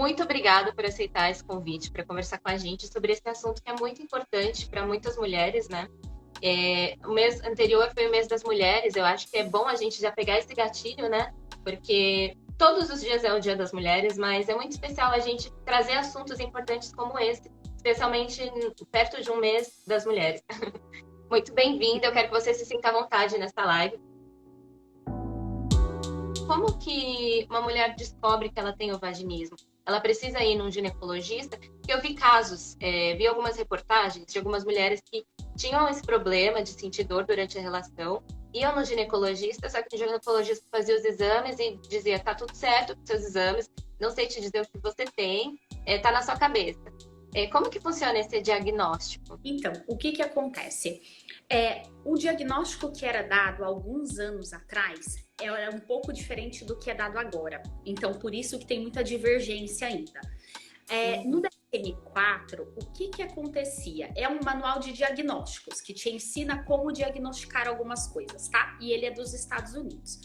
muito obrigada por aceitar esse convite para conversar com a gente sobre esse assunto que é muito importante para muitas mulheres, né? O mês anterior foi o mês das mulheres, eu acho que é bom a gente já pegar esse gatilho, né? Porque todos os dias é o Dia das Mulheres, mas é muito especial a gente trazer assuntos importantes como esse, especialmente perto de um mês das mulheres. Muito bem-vinda, eu quero que você se sinta à vontade nessa live. Como que uma mulher descobre que ela tem o vaginismo? Ela precisa ir num ginecologista? Porque eu vi casos, vi algumas reportagens de algumas mulheres que tinham esse problema de sentir dor durante a relação, iam no ginecologista, só que o ginecologista fazia os exames e dizia, tá tudo certo com seus exames, não sei te dizer o que você tem, tá na sua cabeça. Como que funciona esse diagnóstico? Então, o que que acontece? O diagnóstico que era dado há alguns anos atrás era um pouco diferente do que é dado agora. Então, por isso que tem muita divergência ainda. No DSM-4, o que que acontecia? É um manual de diagnósticos que te ensina como diagnosticar algumas coisas, tá? E ele é dos Estados Unidos.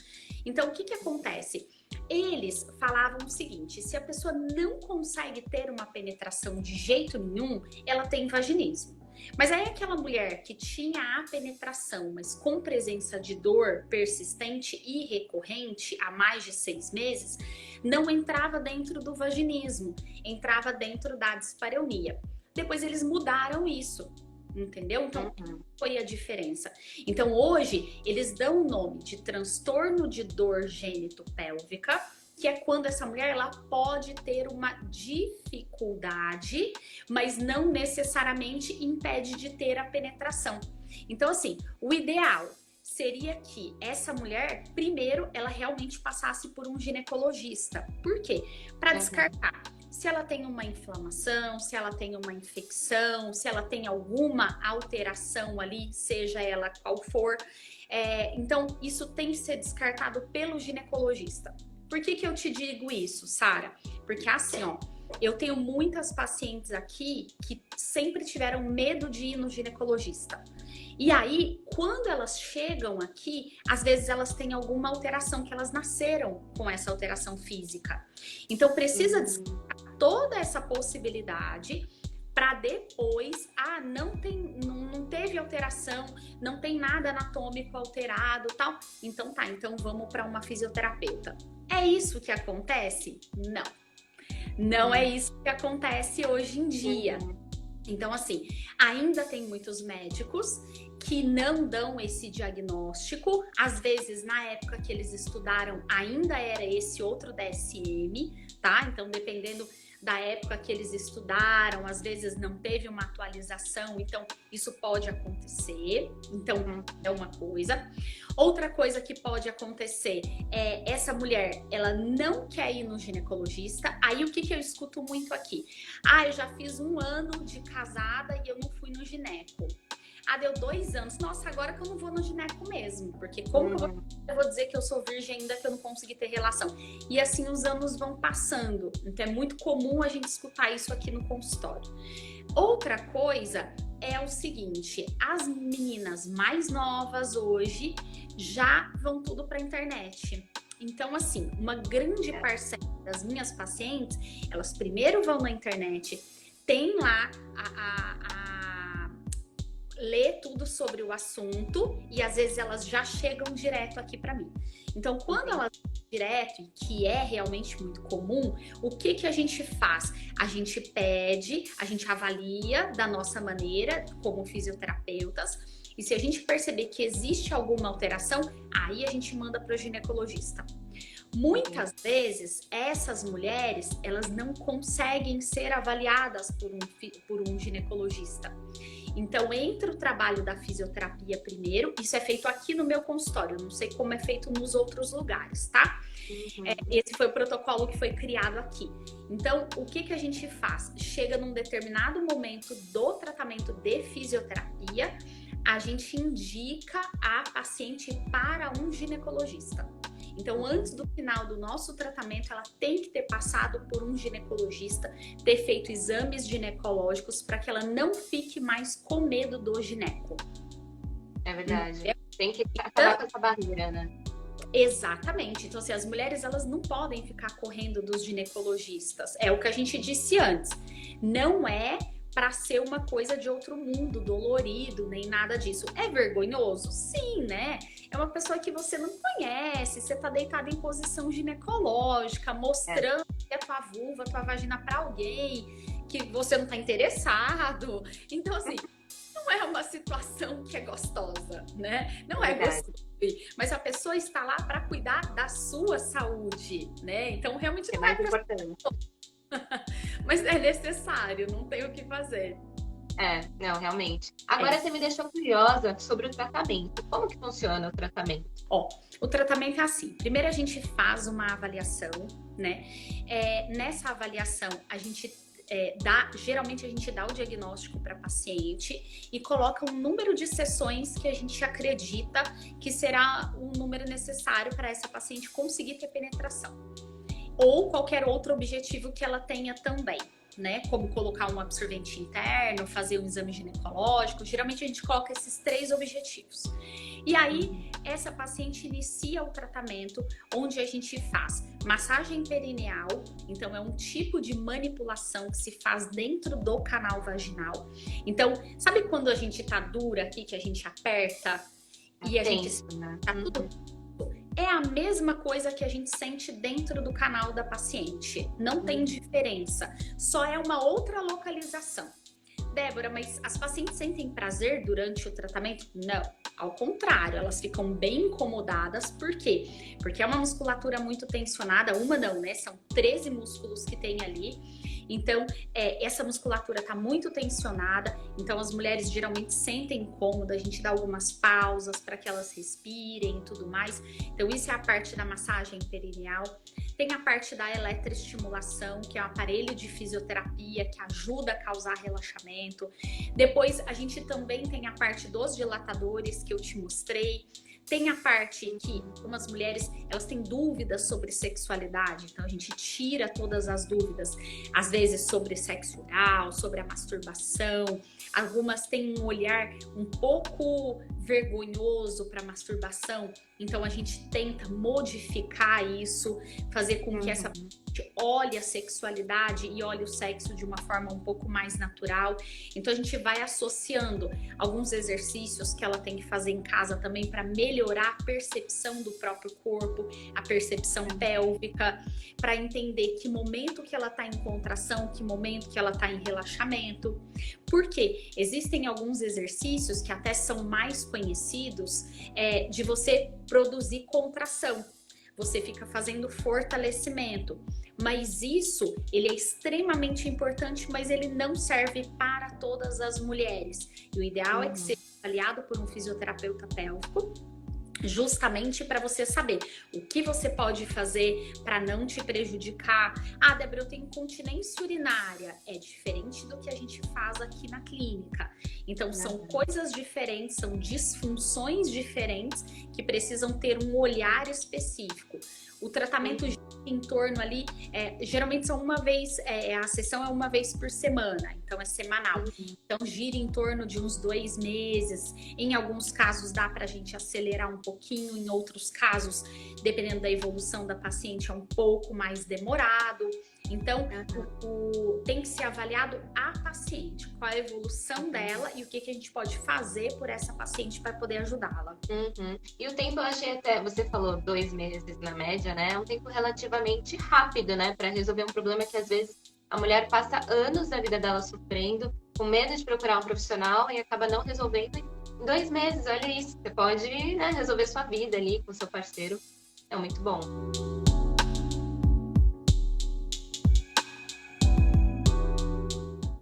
Então, o que que acontece? Eles falavam o seguinte, se a pessoa não consegue ter uma penetração de jeito nenhum, ela tem vaginismo. Mas aí aquela mulher que tinha a penetração, mas com presença de dor persistente e recorrente há mais de 6 meses, não entrava dentro do vaginismo, entrava dentro da dispareunia. Depois eles mudaram isso, entendeu? Então, foi a diferença. Então, hoje, eles dão o nome de transtorno de dor gênito-pélvica, que é quando essa mulher ela pode ter uma dificuldade, mas não necessariamente impede de ter a penetração. Então, assim, o ideal seria que essa mulher, primeiro, ela realmente passasse por um ginecologista. Por quê? Para descartar se ela tem uma inflamação, se ela tem uma infecção, se ela tem alguma alteração ali, seja ela qual for. Então, isso tem que ser descartado pelo ginecologista. Por que que eu te digo isso, Sara? Porque assim, ó, eu tenho muitas pacientes aqui que sempre tiveram medo de ir no ginecologista. E aí, quando elas chegam aqui, às vezes elas têm alguma alteração, que elas nasceram com essa alteração física. Então, precisa descartar toda essa possibilidade para depois, não teve alteração, não tem nada anatômico alterado, tal. Então tá, então vamos para uma fisioterapeuta. É isso que acontece? Não. Não é isso que acontece hoje em dia. Então, assim, ainda tem muitos médicos que não dão esse diagnóstico. Às vezes, na época que eles estudaram, ainda era esse outro DSM, tá? Então, dependendo da época que eles estudaram, às vezes não teve uma atualização, então isso pode acontecer. Então, é uma coisa. Outra coisa que pode acontecer é essa mulher, ela não quer ir no ginecologista. Aí, o que que eu escuto muito aqui? Eu já fiz 1 ano de casada e eu não fui no gineco. Deu 2 anos. Nossa, agora que eu não vou no gineco mesmo. Porque como que eu vou dizer que eu sou virgem ainda que eu não consegui ter relação? E assim os anos vão passando. Então é muito comum a gente escutar isso aqui no consultório. Outra coisa é o seguinte, as meninas mais novas hoje já vão tudo pra internet. Então, assim, uma grande parcela das minhas pacientes, elas primeiro vão na internet, tem lá ler tudo sobre o assunto e às vezes elas já chegam direto aqui para mim. Então, quando elas vão direto, e que é realmente muito comum, o que que a gente faz? A gente pede, a gente avalia da nossa maneira, como fisioterapeutas, e se a gente perceber que existe alguma alteração, aí a gente manda para o ginecologista. Muitas vezes, essas mulheres, elas não conseguem ser avaliadas por um ginecologista. Então, entra o trabalho da fisioterapia primeiro, isso é feito aqui no meu consultório, não sei como é feito nos outros lugares, tá? Esse foi o protocolo que foi criado aqui. Então, o que que a gente faz? Chega num determinado momento do tratamento de fisioterapia, a gente indica a paciente para um ginecologista. Então, antes do final do nosso tratamento, ela tem que ter passado por um ginecologista, ter feito exames ginecológicos para que ela não fique mais com medo do gineco. É verdade. Tem que acabar com essa barreira, né? Exatamente. Então, assim, as mulheres, elas não podem ficar correndo dos ginecologistas. É o que a gente disse antes. Não é para ser uma coisa de outro mundo, dolorido, nem nada disso. É vergonhoso? Sim, né? É uma pessoa que você não conhece, você tá deitada em posição ginecológica, mostrando a tua vulva, a tua vagina para alguém que você não tá interessado. Então, assim, não é uma situação que é gostosa, né? Não é gostoso. Mas a pessoa está lá para cuidar da sua saúde, né? Então, realmente não é mais importante. Mas é necessário, não tem o que fazer. Não, realmente. Agora você me deixou curiosa sobre o tratamento. Como que funciona o tratamento? Ó, o tratamento é assim. Primeiro a gente faz uma avaliação, né? Nessa avaliação a gente geralmente a gente dá o diagnóstico para paciente e coloca um número de sessões que a gente acredita que será o número necessário para essa paciente conseguir ter penetração. Ou qualquer outro objetivo que ela tenha também, né? Como colocar um absorvente interno, fazer um exame ginecológico. Geralmente a gente coloca esses 3 objetivos. E aí, essa paciente inicia o tratamento, onde a gente faz massagem perineal. Então, é um tipo de manipulação que se faz dentro do canal vaginal. Então, sabe quando a gente tá dura aqui, que a gente aperta e a gente tá tudo... É a mesma coisa que a gente sente dentro do canal da paciente. Não tem diferença. Só é uma outra localização. Débora, mas as pacientes sentem prazer durante o tratamento? Não. Ao contrário, elas ficam bem incomodadas. Por quê? Porque é uma musculatura muito tensionada. Uma não, né? São 13 músculos que tem ali. Então, essa musculatura está muito tensionada, então as mulheres geralmente sentem incômodo, a gente dá algumas pausas para que elas respirem e tudo mais. Então, isso é a parte da massagem perineal. Tem a parte da eletroestimulação, que é um aparelho de fisioterapia que ajuda a causar relaxamento. Depois, a gente também tem a parte dos dilatadores que eu te mostrei. Tem a parte que algumas mulheres, elas têm dúvidas sobre sexualidade, então a gente tira todas as dúvidas, às vezes sobre sexo oral, sobre a masturbação. Algumas têm um olhar um pouco vergonhoso para masturbação, então a gente tenta modificar isso, fazer com que essa gente olhe a sexualidade e olhe o sexo de uma forma um pouco mais natural. Então a gente vai associando alguns exercícios que ela tem que fazer em casa também para melhorar a percepção do próprio corpo, a percepção pélvica, para entender que momento que ela está em contração, que momento que ela está em relaxamento. Porque existem alguns exercícios que até são mais conhecidos de você produzir contração. Você fica fazendo fortalecimento. Mas isso, ele é extremamente importante, mas ele não serve para todas as mulheres. E o ideal é que seja avaliado por um fisioterapeuta pélvico, justamente para você saber o que você pode fazer para não te prejudicar. Ah, Débora, eu tenho incontinência urinária. É diferente do que a gente faz aqui na clínica. Então, são coisas diferentes, são disfunções diferentes que precisam ter um olhar específico. O tratamento em torno ali, geralmente são uma vez, a sessão é uma vez por semana, então é semanal. Então gira em torno de uns 2 meses. Em alguns casos dá pra gente acelerar um pouquinho, em outros casos, dependendo da evolução da paciente, é um pouco mais demorado. Então, tem que ser avaliado a paciente, qual a evolução dela e o que a gente pode fazer por essa paciente para poder ajudá-la. E o tempo, eu achei até, você falou 2 meses na média, né? É um tempo relativamente rápido, né? Para resolver um problema que às vezes a mulher passa anos da vida dela sofrendo, com medo de procurar um profissional e acaba não resolvendo em 2 meses. Olha isso, você pode, né, resolver sua vida ali com seu parceiro. É muito bom.